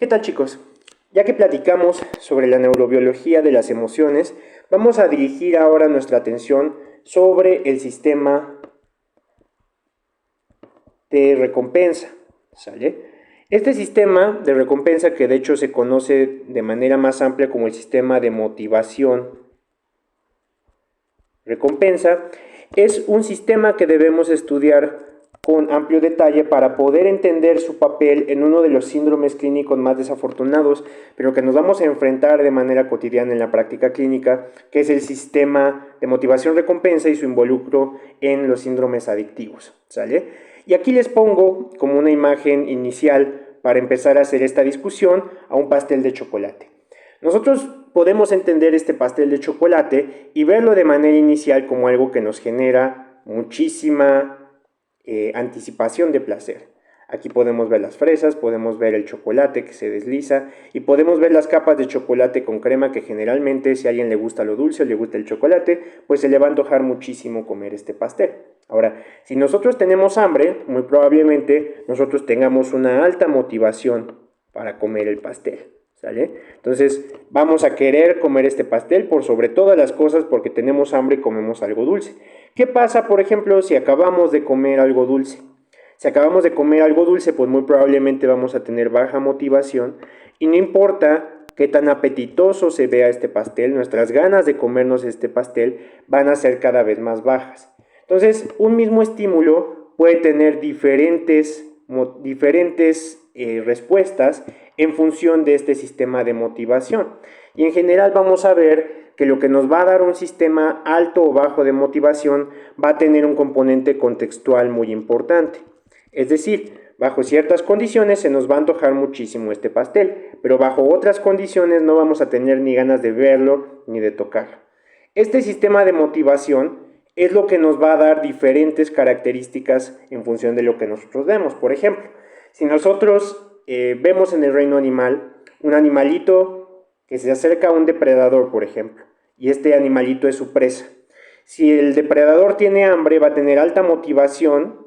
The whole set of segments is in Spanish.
¿Qué tal, chicos? Ya que platicamos sobre la neurobiología de las emociones, vamos a dirigir ahora nuestra atención sobre el sistema de recompensa, ¿sale? Este sistema de recompensa, que de hecho se conoce de manera más amplia como el sistema de motivación-recompensa, es un sistema que debemos estudiar con amplio detalle para poder entender su papel en uno de los síndromes clínicos más desafortunados, pero que nos vamos a enfrentar de manera cotidiana en la práctica clínica, que es el sistema de motivación-recompensa y su involucro en los síndromes adictivos, ¿sale? Y aquí les pongo como una imagen inicial para empezar a hacer esta discusión a un pastel de chocolate. Nosotros podemos entender este pastel de chocolate y verlo de manera inicial como algo que nos genera muchísima anticipación de placer. Aquí podemos ver las fresas, podemos ver el chocolate que se desliza y podemos ver las capas de chocolate con crema que generalmente, si a alguien le gusta lo dulce o le gusta el chocolate, pues se le va a antojar muchísimo comer este pastel. Ahora, si nosotros tenemos hambre, muy probablemente nosotros tengamos una alta motivación para comer el pastel, ¿sale? Entonces vamos a querer comer este pastel por sobre todas las cosas porque tenemos hambre y comemos algo dulce. ¿Qué pasa, por ejemplo, si acabamos de comer algo dulce? Si acabamos de comer algo dulce, pues muy probablemente vamos a tener baja motivación y no importa qué tan apetitoso se vea este pastel, nuestras ganas de comernos este pastel van a ser cada vez más bajas. Entonces, un mismo estímulo puede tener diferentes respuestas en función de este sistema de motivación. Y en general vamos a ver que lo que nos va a dar un sistema alto o bajo de motivación va a tener un componente contextual muy importante. Es decir, bajo ciertas condiciones se nos va a antojar muchísimo este pastel, pero bajo otras condiciones no vamos a tener ni ganas de verlo ni de tocarlo. Este sistema de motivación es lo que nos va a dar diferentes características en función de lo que nosotros vemos. Por ejemplo, si nosotros vemos en el reino animal un animalito que se acerca a un depredador, por ejemplo, y este animalito es su presa. Si el depredador tiene hambre, va a tener alta motivación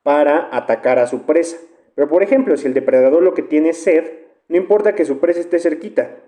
para atacar a su presa. Pero por ejemplo, si el depredador lo que tiene es sed, no importa que su presa esté cerquita,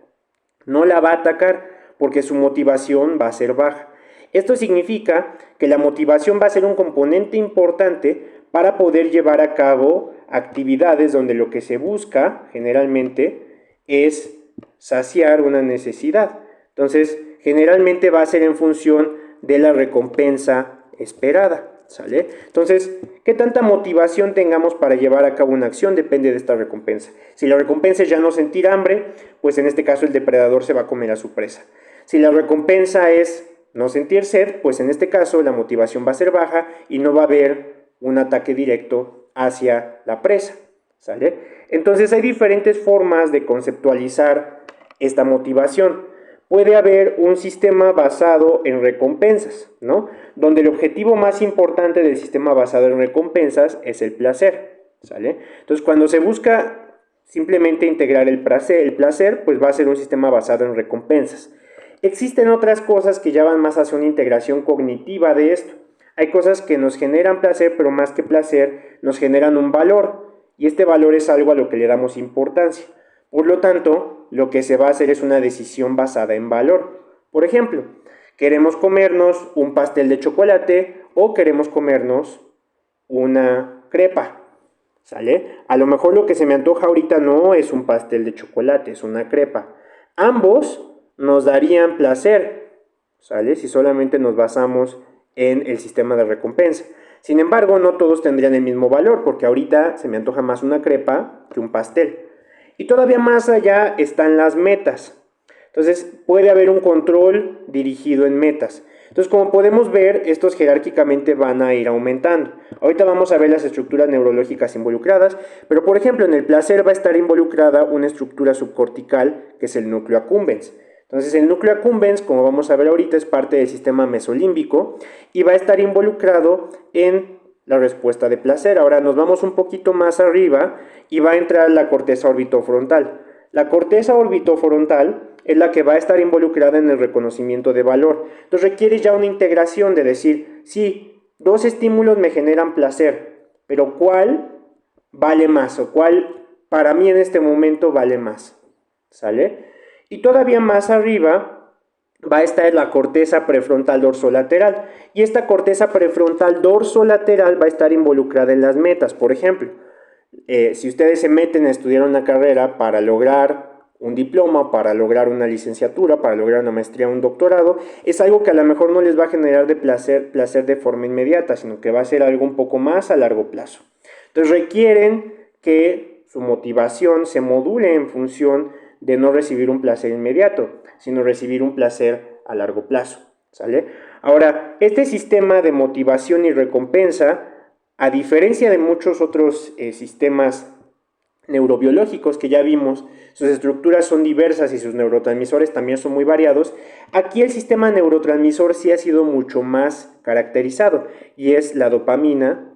no la va a atacar porque su motivación va a ser baja. Esto significa que la motivación va a ser un componente importante para poder llevar a cabo actividades donde lo que se busca generalmente es saciar una necesidad. Entonces, generalmente va a ser en función de la recompensa esperada, ¿sale? Entonces, ¿qué tanta motivación tengamos para llevar a cabo una acción? Depende de esta recompensa. Si la recompensa es ya no sentir hambre, pues en este caso el depredador se va a comer a su presa. Si la recompensa es no sentir sed, pues en este caso la motivación va a ser baja y no va a haber un ataque directo hacia la presa, ¿sale? Entonces hay diferentes formas de conceptualizar esta motivación. Puede haber un sistema basado en recompensas, ¿no? Donde el objetivo más importante del sistema basado en recompensas es el placer, ¿sale? Entonces, cuando se busca simplemente integrar el placer, pues va a ser un sistema basado en recompensas. Existen otras cosas que ya van más hacia una integración cognitiva de esto. Hay cosas que nos generan placer, pero más que placer, nos generan un valor, y este valor es algo a lo que le damos importancia. Por lo tanto, lo que se va a hacer es una decisión basada en valor. Por ejemplo, queremos comernos un pastel de chocolate o queremos comernos una crepa, ¿sale? A lo mejor lo que se me antoja ahorita no es un pastel de chocolate, es una crepa. Ambos nos darían placer, ¿sale? Si solamente nos basamos en el sistema de recompensa. Sin embargo, no todos tendrían el mismo valor, porque ahorita se me antoja más una crepa que un pastel. Y todavía más allá están las metas. Entonces puede haber un control dirigido en metas. Entonces, como podemos ver, estos jerárquicamente van a ir aumentando. Ahorita vamos a ver las estructuras neurológicas involucradas, pero por ejemplo en el placer va a estar involucrada una estructura subcortical que es el núcleo accumbens. Entonces el núcleo accumbens, como vamos a ver ahorita, es parte del sistema mesolímbico y va a estar involucrado en la respuesta de placer. Ahora nos vamos un poquito más arriba y va a entrar la corteza orbitofrontal. La corteza orbitofrontal es la que va a estar involucrada en el reconocimiento de valor. Entonces requiere ya una integración de decir, sí, dos estímulos me generan placer, pero ¿cuál vale más o cuál para mí en este momento vale más, ¿sale? Y todavía más arriba va a estar la corteza prefrontal dorsolateral, y esta corteza prefrontal dorsolateral va a estar involucrada en las metas. Por ejemplo, si ustedes se meten a estudiar una carrera para lograr un diploma, para lograr una licenciatura, para lograr una maestría, un doctorado, es algo que a lo mejor no les va a generar de placer de forma inmediata, sino que va a ser algo un poco más a largo plazo. Entonces requieren que su motivación se module en función de no recibir un placer inmediato, sino recibir un placer a largo plazo, ¿sale? Ahora, este sistema de motivación y recompensa, a diferencia de muchos otros sistemas neurobiológicos que ya vimos, sus estructuras son diversas y sus neurotransmisores también son muy variados. Aquí el sistema neurotransmisor sí ha sido mucho más caracterizado y es la dopamina,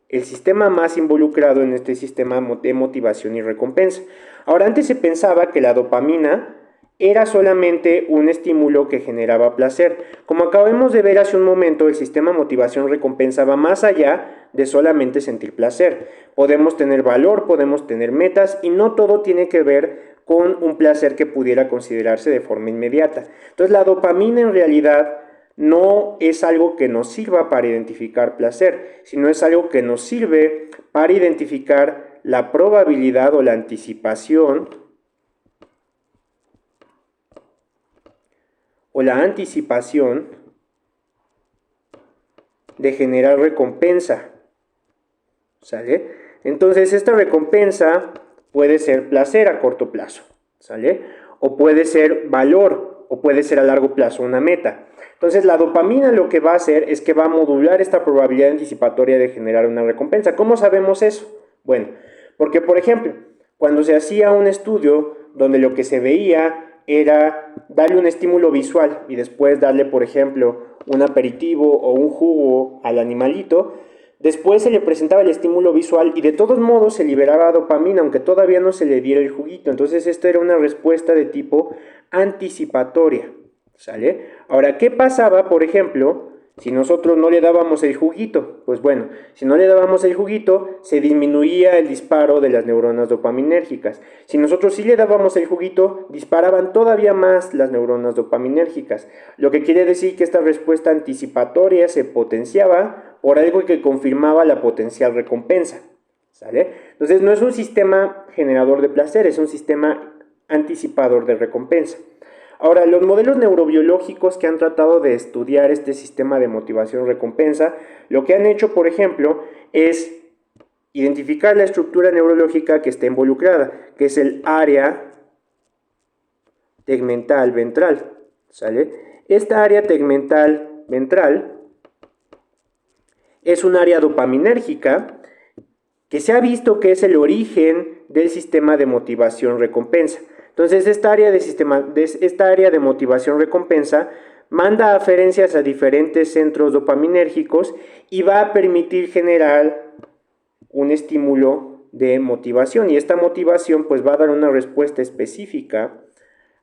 el sistema más involucrado en este sistema de motivación y recompensa. Ahora, antes se pensaba que la dopamina era solamente un estímulo que generaba placer. Como acabamos de ver hace un momento, el sistema motivación-recompensa va más allá de solamente sentir placer. Podemos tener valor, podemos tener metas y no todo tiene que ver con un placer que pudiera considerarse de forma inmediata. Entonces la dopamina en realidad no es algo que nos sirva para identificar placer, sino es algo que nos sirve para identificar la probabilidad o la anticipación de generar recompensa, ¿sale? Entonces esta recompensa puede ser placer a corto plazo, ¿sale? O puede ser valor, o puede ser a largo plazo una meta. Entonces la dopamina lo que va a hacer es que va a modular esta probabilidad anticipatoria de generar una recompensa. ¿Cómo sabemos eso? Bueno, porque por ejemplo, cuando se hacía un estudio donde lo que se veía era darle un estímulo visual y después darle, por ejemplo, un aperitivo o un jugo al animalito, después se le presentaba el estímulo visual y de todos modos se liberaba dopamina, aunque todavía no se le diera el juguito. Entonces esto era una respuesta de tipo anticipatoria, ¿sale? Ahora, ¿qué pasaba, por ejemplo, si nosotros no le dábamos el juguito? Pues bueno, si no le dábamos el juguito, se disminuía el disparo de las neuronas dopaminérgicas. Si nosotros sí le dábamos el juguito, disparaban todavía más las neuronas dopaminérgicas. Lo que quiere decir que esta respuesta anticipatoria se potenciaba por algo que confirmaba la potencial recompensa, ¿sale? Entonces no es un sistema generador de placer, es un sistema anticipador de recompensa. Ahora, los modelos neurobiológicos que han tratado de estudiar este sistema de motivación-recompensa, lo que han hecho, por ejemplo, es identificar la estructura neurológica que está involucrada, que es el área tegmental ventral, ¿sale? Esta área tegmental ventral es un área dopaminérgica que se ha visto que es el origen del sistema de motivación-recompensa. Entonces, esta área de motivación-recompensa manda aferencias a diferentes centros dopaminérgicos y va a permitir generar un estímulo de motivación. Y esta motivación pues va a dar una respuesta específica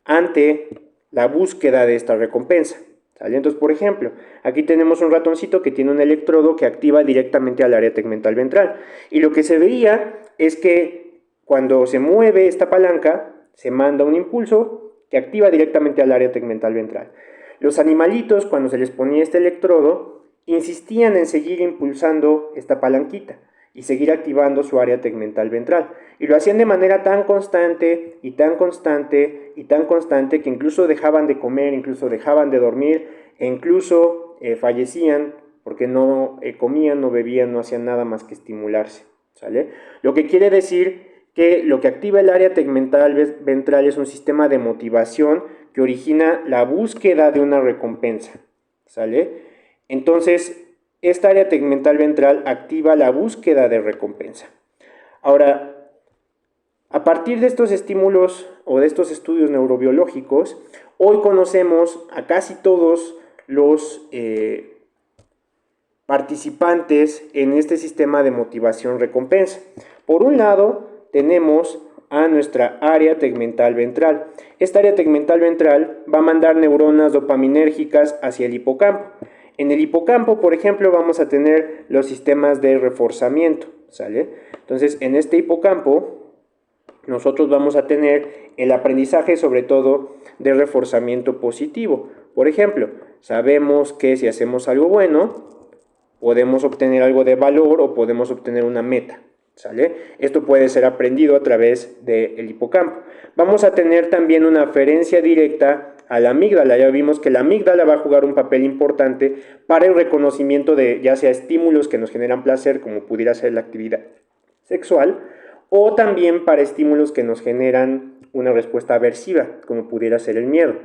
ante la búsqueda de esta recompensa, ¿sale? Entonces, por ejemplo, aquí tenemos un ratoncito que tiene un electrodo que activa directamente al área tegmental ventral. Y lo que se veía es que cuando se mueve esta palanca, se manda un impulso que activa directamente al área tegmental ventral. Los animalitos, cuando se les ponía este electrodo, insistían en seguir impulsando esta palanquita y seguir activando su área tegmental ventral. Y lo hacían de manera tan constante y tan constante y tan constante que incluso dejaban de comer, incluso dejaban de dormir e incluso fallecían porque no comían, no bebían, no hacían nada más que estimularse, ¿sale? Lo que quiere decir que lo que activa el área tegmental ventral es un sistema de motivación que origina la búsqueda de una recompensa, ¿sale? Entonces, esta área tegmental ventral activa la búsqueda de recompensa. Ahora, a partir de estos estímulos o de estos estudios neurobiológicos, hoy conocemos a casi todos los participantes en este sistema de motivación-recompensa. Por un lado, tenemos a nuestra área tegmental ventral. Esta área tegmental ventral va a mandar neuronas dopaminérgicas hacia el hipocampo. En el hipocampo, por ejemplo, vamos a tener los sistemas de reforzamiento, ¿sale? Entonces, en este hipocampo nosotros vamos a tener el aprendizaje sobre todo de reforzamiento positivo. Por ejemplo, sabemos que si hacemos algo bueno, podemos obtener algo de valor o podemos obtener una meta, ¿sale? Esto puede ser aprendido a través del hipocampo. Vamos a tener también una aferencia directa a la amígdala. Ya vimos que la amígdala va a jugar un papel importante para el reconocimiento de ya sea estímulos que nos generan placer, como pudiera ser la actividad sexual, o también para estímulos que nos generan una respuesta aversiva, como pudiera ser el miedo.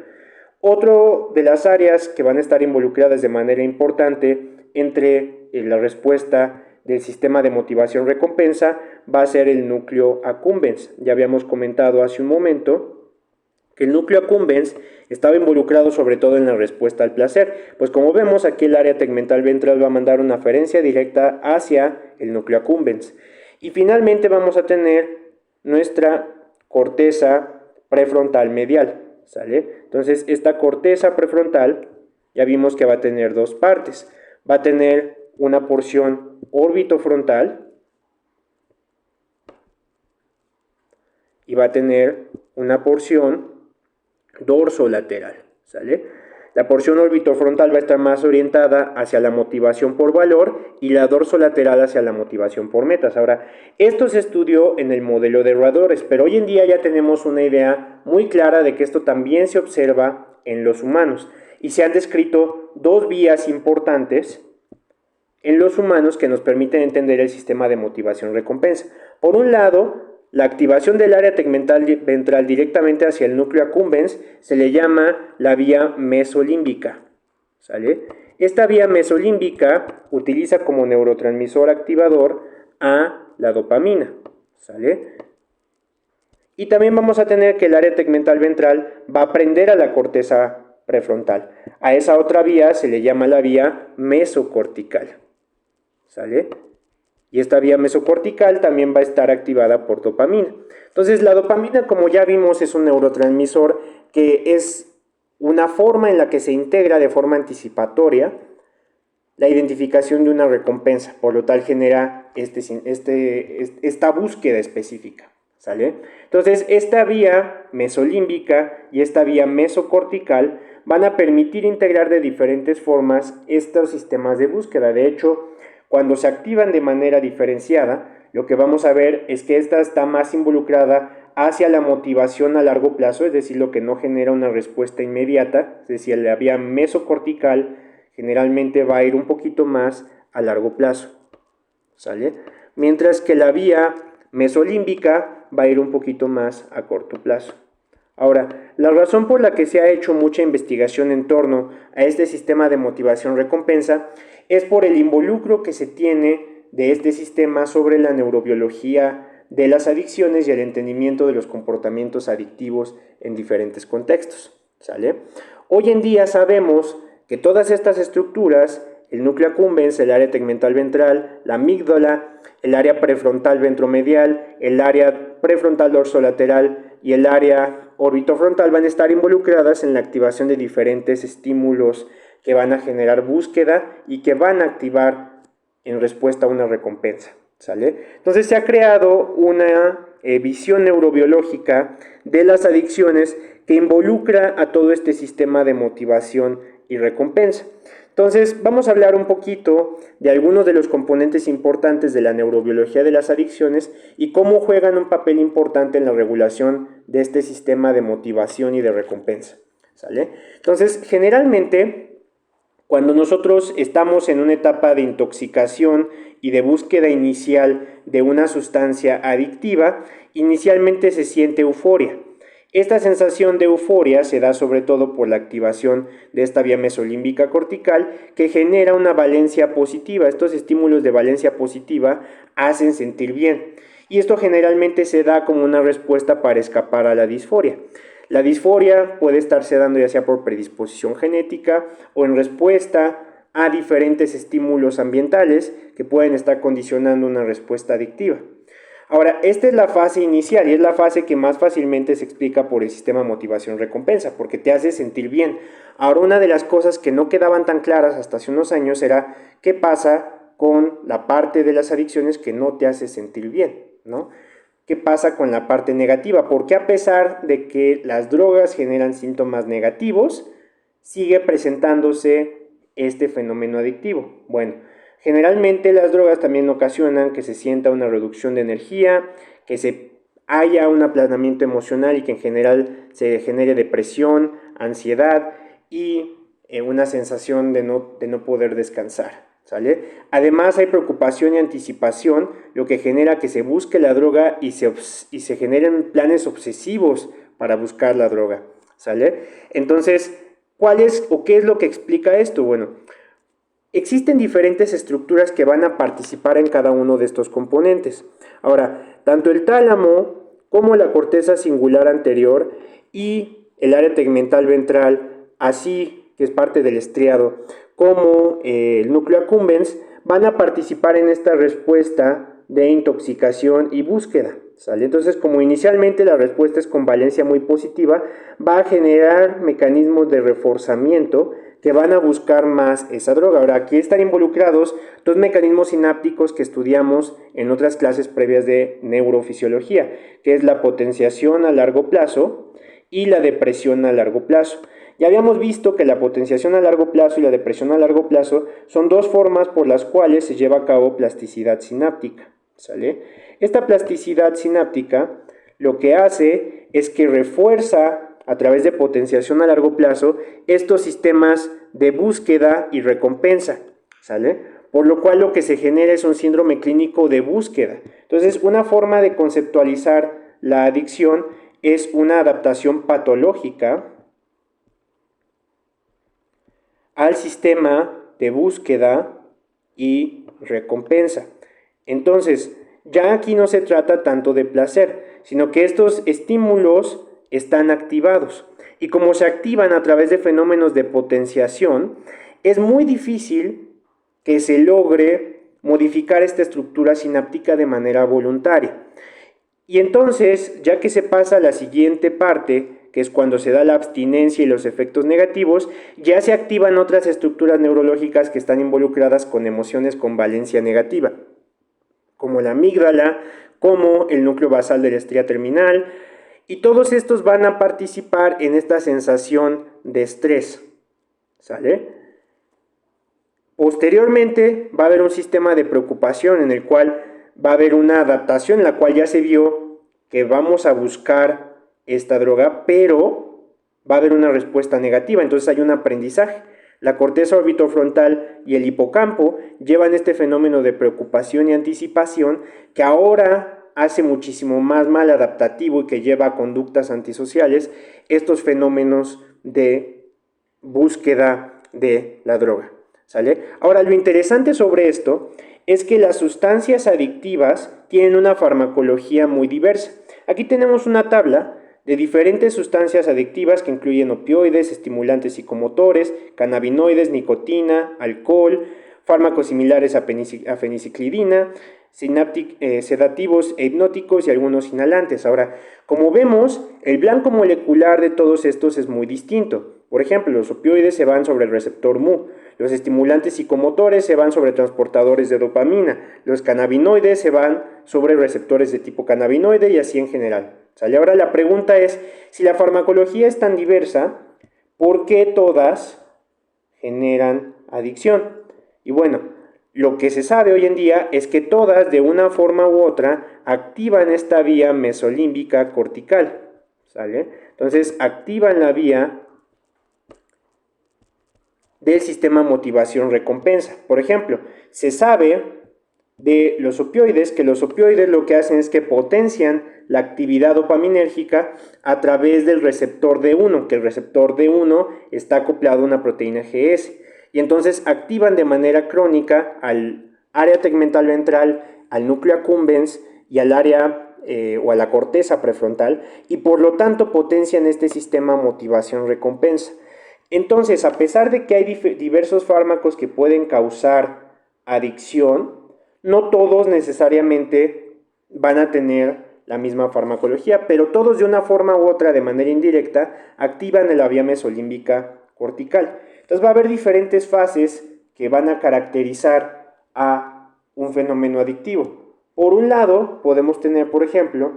Otro de las áreas que van a estar involucradas de manera importante entre la respuesta del sistema de motivación-recompensa va a ser el núcleo accumbens. Ya habíamos comentado hace un momento que el núcleo accumbens estaba involucrado sobre todo en la respuesta al placer. Pues como vemos, aquí el área tegmental ventral va a mandar una aferencia directa hacia el núcleo accumbens. Y finalmente vamos a tener nuestra corteza prefrontal medial, ¿sale? Entonces esta corteza prefrontal ya vimos que va a tener dos partes. Va a tener una porción orbitofrontal y va a tener una porción dorsolateral, ¿sale? La porción orbitofrontal va a estar más orientada hacia la motivación por valor y la dorsolateral hacia la motivación por metas. Ahora, esto se estudió en el modelo de roedores, pero hoy en día ya tenemos una idea muy clara de que esto también se observa en los humanos y se han descrito dos vías importantes en los humanos que nos permiten entender el sistema de motivación-recompensa. Por un lado, la activación del área tegmental ventral directamente hacia el núcleo accumbens se le llama la vía mesolímbica, ¿sale? Esta vía mesolímbica utiliza como neurotransmisor activador a la dopamina, ¿sale? Y también vamos a tener que el área tegmental ventral va a prender a la corteza prefrontal. A esa otra vía se le llama la vía mesocortical, ¿sale? Y esta vía mesocortical también va a estar activada por dopamina. Entonces la dopamina, como ya vimos, es un neurotransmisor que es una forma en la que se integra de forma anticipatoria la identificación de una recompensa, por lo tal genera esta búsqueda específica, ¿sale? Entonces esta vía mesolímbica y esta vía mesocortical van a permitir integrar de diferentes formas estos sistemas de búsqueda. De hecho, cuando se activan de manera diferenciada, lo que vamos a ver es que esta está más involucrada hacia la motivación a largo plazo, es decir, lo que no genera una respuesta inmediata, es decir, la vía mesocortical generalmente va a ir un poquito más a largo plazo, ¿sale? Mientras que la vía mesolímbica va a ir un poquito más a corto plazo. Ahora, la razón por la que se ha hecho mucha investigación en torno a este sistema de motivación-recompensa es por el involucro que se tiene de este sistema sobre la neurobiología de las adicciones y el entendimiento de los comportamientos adictivos en diferentes contextos, ¿sale? Hoy en día sabemos que todas estas estructuras, el núcleo accumbens, el área tegmental ventral, la amígdala, el área prefrontal ventromedial, el área prefrontal dorsolateral y el área orbitofrontal van a estar involucradas en la activación de diferentes estímulos que van a generar búsqueda y que van a activar en respuesta a una recompensa, ¿sale? Entonces se ha creado una visión neurobiológica de las adicciones que involucra a todo este sistema de motivación y recompensa. Entonces vamos a hablar un poquito de algunos de los componentes importantes de la neurobiología de las adicciones y cómo juegan un papel importante en la regulación de este sistema de motivación y de recompensa, ¿sale? Entonces generalmente cuando nosotros estamos en una etapa de intoxicación y de búsqueda inicial de una sustancia adictiva, inicialmente se siente euforia. Esta sensación de euforia se da sobre todo por la activación de esta vía mesolímbica cortical que genera una valencia positiva. Estos estímulos de valencia positiva hacen sentir bien y esto generalmente se da como una respuesta para escapar a la disforia. La disforia puede estarse dando ya sea por predisposición genética o en respuesta a diferentes estímulos ambientales que pueden estar condicionando una respuesta adictiva. Ahora, esta es la fase inicial y es la fase que más fácilmente se explica por el sistema motivación-recompensa, porque te hace sentir bien. Ahora, una de las cosas que no quedaban tan claras hasta hace unos años era qué pasa con la parte de las adicciones que no te hace sentir bien, ¿no? qué pasa con la parte negativa, porque a pesar de que las drogas generan síntomas negativos, sigue presentándose este fenómeno adictivo. Bueno, generalmente las drogas también ocasionan que se sienta una reducción de energía, que se haya un aplanamiento emocional y que en general se genere depresión, ansiedad y una sensación de no poder descansar. ¿Sale? Además hay preocupación y anticipación, lo que genera que se busque la droga y se generen planes obsesivos para buscar la droga. ¿Sale? Entonces, ¿cuál es o qué es lo que explica esto? Bueno, existen diferentes estructuras que van a participar en cada uno de estos componentes. Ahora, tanto el tálamo como la corteza singular anterior y el área tegmental ventral, así que es parte del estriado, como el núcleo accumbens, van a participar en esta respuesta de intoxicación y búsqueda. ¿Sale? Entonces, como inicialmente la respuesta es con valencia muy positiva, va a generar mecanismos de reforzamiento que van a buscar más esa droga. Ahora, aquí están involucrados dos mecanismos sinápticos que estudiamos en otras clases previas de neurofisiología, que es la potenciación a largo plazo y la depresión a largo plazo. Ya habíamos visto que la potenciación a largo plazo y la depresión a largo plazo son dos formas por las cuales se lleva a cabo plasticidad sináptica. ¿Sale? Esta plasticidad sináptica lo que hace es que refuerza a través de potenciación a largo plazo estos sistemas de búsqueda y recompensa. ¿Sale? Por lo cual lo que se genera es un síndrome clínico de búsqueda. Entonces, una forma de conceptualizar la adicción es una adaptación patológica al sistema de búsqueda y recompensa. Entonces, ya aquí no se trata tanto de placer, sino que estos estímulos están activados. Y como se activan a través de fenómenos de potenciación, es muy difícil que se logre modificar esta estructura sináptica de manera voluntaria. Y entonces, ya que se pasa a la siguiente parte, que es cuando se da la abstinencia y los efectos negativos, ya se activan otras estructuras neurológicas que están involucradas con emociones con valencia negativa, como la amígdala, como el núcleo basal de la estría terminal, y todos estos van a participar en esta sensación de estrés. ¿Sale? Posteriormente va a haber un sistema de preocupación en el cual va a haber una adaptación en la cual ya se vio que vamos a buscar esta droga, pero va a haber una respuesta negativa, entonces hay un aprendizaje. La corteza orbitofrontal y el hipocampo llevan este fenómeno de preocupación y anticipación que ahora hace muchísimo más mal adaptativo y que lleva a conductas antisociales estos fenómenos de búsqueda de la droga. ¿Sale? Ahora, lo interesante sobre esto es que las sustancias adictivas tienen una farmacología muy diversa. Aquí tenemos una tabla de diferentes sustancias adictivas que incluyen opioides, estimulantes psicomotores, cannabinoides, nicotina, alcohol, fármacos similares a feniciclidina, sedativos e hipnóticos y algunos inhalantes. Ahora, como vemos, el blanco molecular de todos estos es muy distinto. Por ejemplo, los opioides se van sobre el receptor mu, los estimulantes psicomotores se van sobre transportadores de dopamina, los cannabinoides se van sobre receptores de tipo cannabinoide y así en general. ¿Sale? Ahora la pregunta es, si la farmacología es tan diversa, ¿por qué todas generan adicción? Y bueno, lo que se sabe hoy en día es que todas, de una forma u otra, activan esta vía mesolímbica cortical. ¿Sale? Entonces, activan la vía del sistema motivación-recompensa. Por ejemplo, se sabe de los opioides que los opioides lo que hacen es que potencian la actividad dopaminérgica a través del receptor D1, que el receptor D1 está acoplado a una proteína GS. Y entonces activan de manera crónica al área tegmental ventral, al núcleo accumbens y al área o a la corteza prefrontal, y por lo tanto potencian este sistema motivación-recompensa. Entonces, a pesar de que hay diversos fármacos que pueden causar adicción, no todos necesariamente van a tener la misma farmacología, pero todos de una forma u otra, de manera indirecta, activan la vía mesolímbica cortical. Entonces va a haber diferentes fases que van a caracterizar a un fenómeno adictivo. Por un lado, podemos tener, por ejemplo,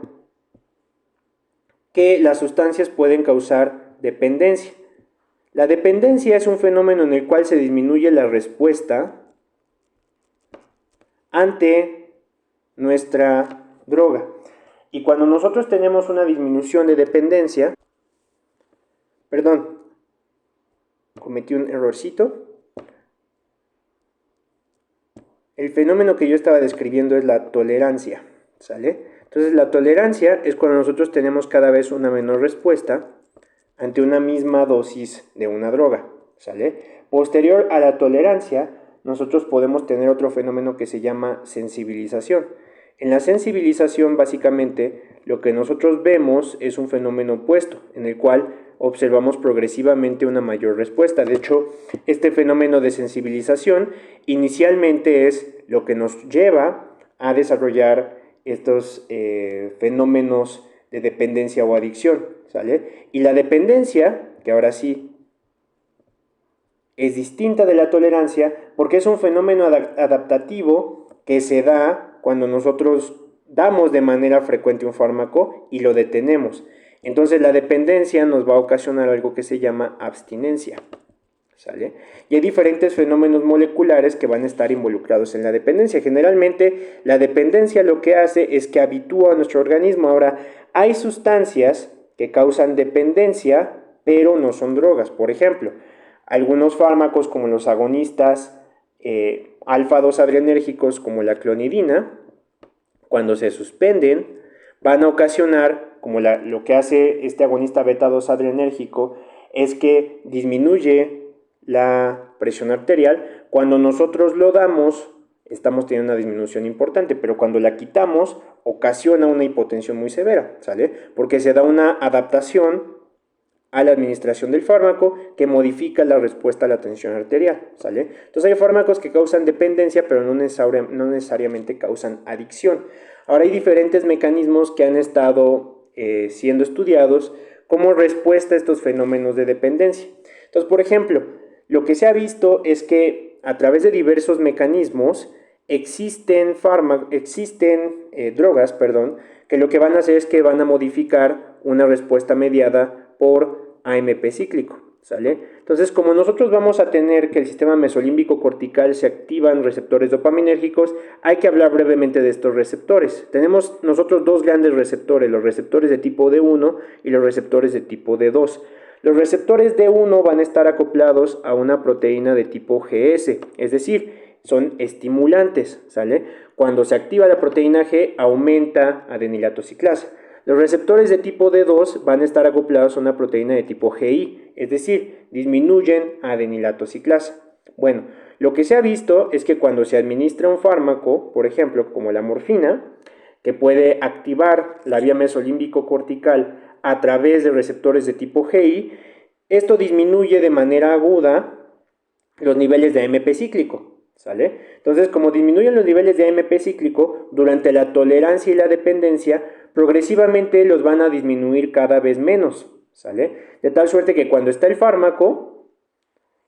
que las sustancias pueden causar dependencia. La dependencia es un fenómeno en el cual se disminuye la respuesta ante nuestra droga. Y cuando nosotros tenemos una disminución de dependencia, perdón, cometí un errorcito. El fenómeno que yo estaba describiendo es la tolerancia, ¿sale? Entonces la tolerancia es cuando nosotros tenemos cada vez una menor respuesta ante una misma dosis de una droga, ¿sale? Posterior a la tolerancia, nosotros podemos tener otro fenómeno que se llama sensibilización. En la sensibilización, básicamente, lo que nosotros vemos es un fenómeno opuesto, en el cual observamos progresivamente una mayor respuesta. De hecho, este fenómeno de sensibilización inicialmente es lo que nos lleva a desarrollar estos fenómenos de dependencia o adicción, ¿sale? Y la dependencia, que ahora sí es distinta de la tolerancia, porque es un fenómeno adaptativo que se da cuando nosotros damos de manera frecuente un fármaco y lo detenemos. Entonces la dependencia nos va a ocasionar algo que se llama abstinencia, ¿sale? Y hay diferentes fenómenos moleculares que van a estar involucrados en la dependencia. Generalmente la dependencia lo que hace es que habitúa a nuestro organismo. Ahora, hay sustancias que causan dependencia, pero no son drogas. Por ejemplo, algunos fármacos como los agonistas alfa-2 adrenérgicos como la clonidina, cuando se suspenden, van a ocasionar, como lo que hace este agonista beta-2 adrenérgico, es que disminuye la presión arterial. Cuando nosotros lo damos, estamos teniendo una disminución importante, pero cuando la quitamos, ocasiona una hipotensión muy severa, ¿sale? Porque se da una adaptación a la administración del fármaco que modifica la respuesta a la tensión arterial, ¿sale? Entonces hay fármacos que causan dependencia, pero no necesariamente causan adicción. Ahora hay diferentes mecanismos que han estado siendo estudiados como respuesta a estos fenómenos de dependencia. Entonces, por ejemplo, lo que se ha visto es que a través de diversos mecanismos existen drogas, que lo que van a hacer es que van a modificar una respuesta mediada por AMP cíclico, ¿sale? Entonces, como nosotros vamos a tener que el sistema mesolímbico cortical se activan receptores dopaminérgicos, hay que hablar brevemente de estos receptores. Tenemos nosotros dos grandes receptores, los receptores de tipo D1 y los receptores de tipo D2. Los receptores D1 van a estar acoplados a una proteína de tipo GS, es decir, son estimulantes, ¿sale? Cuando se activa la proteína G, aumenta adenilato ciclasa. Los receptores de tipo D2 van a estar acoplados a una proteína de tipo GI, es decir, disminuyen adenilato ciclasa. Bueno, lo que se ha visto es que cuando se administra un fármaco, por ejemplo, como la morfina, que puede activar la vía mesolímbico cortical a través de receptores de tipo GI, esto disminuye de manera aguda los niveles de AMP cíclico, ¿sale? Entonces, como disminuyen los niveles de AMP cíclico, durante la tolerancia y la dependencia, progresivamente los van a disminuir cada vez menos, ¿sale? De tal suerte que cuando está el fármaco,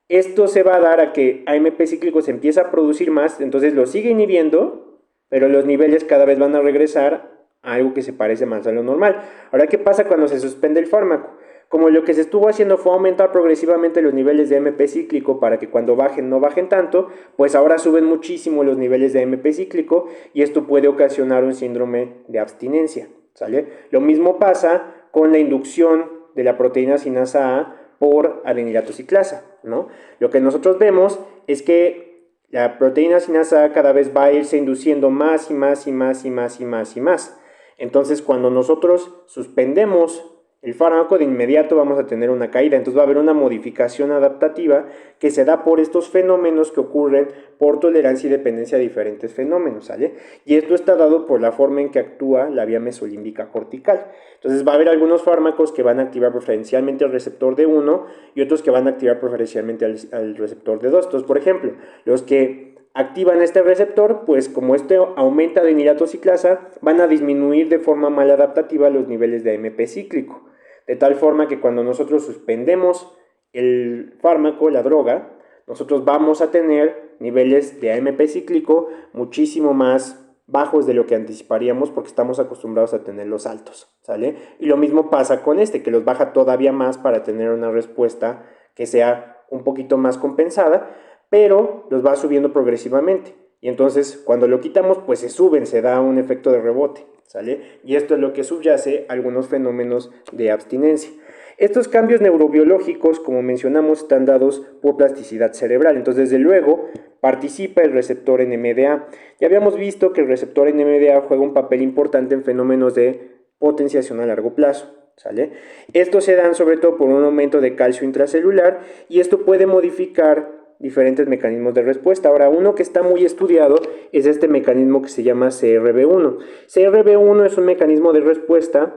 esto se va a dar a que AMP cíclico se empieza a producir más, entonces lo sigue inhibiendo, pero los niveles cada vez van a regresar a algo que se parece más a lo normal. Ahora, ¿qué pasa cuando se suspende el fármaco? Como lo que se estuvo haciendo fue aumentar progresivamente los niveles de AMP cíclico para que cuando bajen no bajen tanto, pues ahora suben muchísimo los niveles de AMP cíclico y esto puede ocasionar un síndrome de abstinencia, ¿sale? Lo mismo pasa con la inducción de la proteína sinasa A por adenilato ciclasa, ¿no? Lo que nosotros vemos es que la proteína sinasa A cada vez va a irse induciendo más y más y más y más y más y más. Entonces, cuando nosotros suspendemos el fármaco, de inmediato vamos a tener una caída, entonces va a haber una modificación adaptativa que se da por estos fenómenos que ocurren por tolerancia y dependencia a diferentes fenómenos, ¿sale? Y esto está dado por la forma en que actúa la vía mesolímbica cortical. Entonces va a haber algunos fármacos que van a activar preferencialmente el receptor D1 y otros que van a activar preferencialmente al receptor D2. Entonces, por ejemplo, los que activan este receptor, pues como este aumenta adenilato ciclasa, van a disminuir de forma maladaptativa los niveles de AMP cíclico. De tal forma que cuando nosotros suspendemos el fármaco, la droga, nosotros vamos a tener niveles de AMP cíclico muchísimo más bajos de lo que anticiparíamos porque estamos acostumbrados a tenerlos altos, ¿sale? Y lo mismo pasa con este, que los baja todavía más para tener una respuesta que sea un poquito más compensada, pero los va subiendo progresivamente. Y entonces cuando lo quitamos, pues se suben, se da un efecto de rebote, ¿sale? Y esto es lo que subyace a algunos fenómenos de abstinencia. Estos cambios neurobiológicos, como mencionamos, están dados por plasticidad cerebral. Entonces, desde luego, participa el receptor NMDA. Ya habíamos visto que el receptor NMDA juega un papel importante en fenómenos de potenciación a largo plazo, ¿sale? Estos se dan sobre todo por un aumento de calcio intracelular y esto puede modificar diferentes mecanismos de respuesta. Ahora, uno que está muy estudiado es este mecanismo que se llama CRB1. CRB1 es un mecanismo de respuesta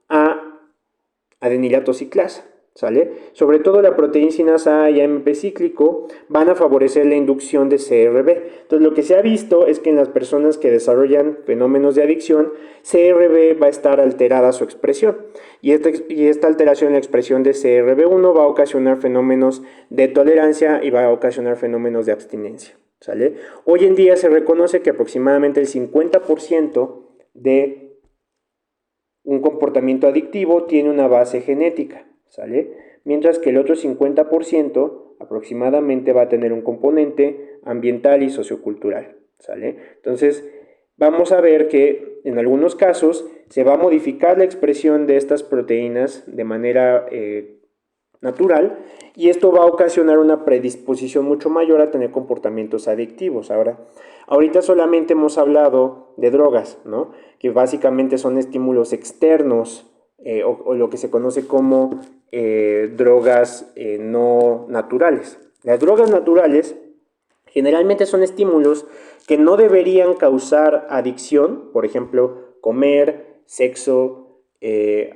a adenilato ciclasa, ¿sale? Sobre todo la proteína sinasa A y AMP cíclico van a favorecer la inducción de CRB. Entonces, lo que se ha visto es que en las personas que desarrollan fenómenos de adicción, CRB va a estar alterada su expresión. Y esta alteración en la expresión de CRB1 va a ocasionar fenómenos de tolerancia y va a ocasionar fenómenos de abstinencia, ¿sale? Hoy en día se reconoce que aproximadamente el 50% de un comportamiento adictivo tiene una base genética, ¿sale? Mientras que el otro 50% aproximadamente va a tener un componente ambiental y sociocultural, ¿sale? Entonces, vamos a ver que en algunos casos se va a modificar la expresión de estas proteínas de manera natural y esto va a ocasionar una predisposición mucho mayor a tener comportamientos adictivos. Ahorita solamente hemos hablado de drogas, ¿no? Que básicamente son estímulos externos o lo que se conoce como drogas no naturales. Las drogas naturales generalmente son estímulos que no deberían causar adicción, por ejemplo, comer, sexo,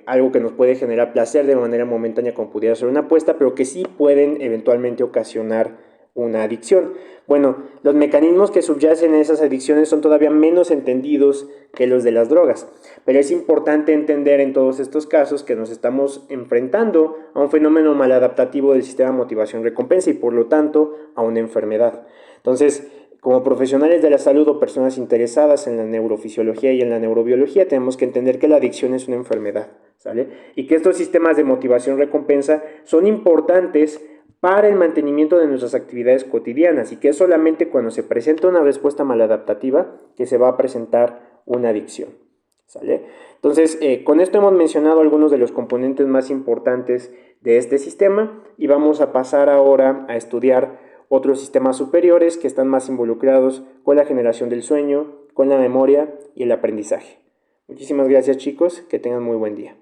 algo que nos puede generar placer de manera momentánea como pudiera ser una apuesta, pero que sí pueden eventualmente ocasionar una adicción. Bueno, los mecanismos que subyacen a esas adicciones son todavía menos entendidos que los de las drogas, pero es importante entender en todos estos casos que nos estamos enfrentando a un fenómeno maladaptativo del sistema motivación-recompensa y por lo tanto a una enfermedad. Entonces, como profesionales de la salud o personas interesadas en la neurofisiología y en la neurobiología, tenemos que entender que la adicción es una enfermedad, ¿sale? Y que estos sistemas de motivación-recompensa son importantes para el mantenimiento de nuestras actividades cotidianas y que es solamente cuando se presenta una respuesta maladaptativa que se va a presentar una adicción, ¿sale? Entonces, con esto hemos mencionado algunos de los componentes más importantes de este sistema y vamos a pasar ahora a estudiar otros sistemas superiores que están más involucrados con la generación del sueño, con la memoria y el aprendizaje. Muchísimas gracias, chicos, que tengan muy buen día.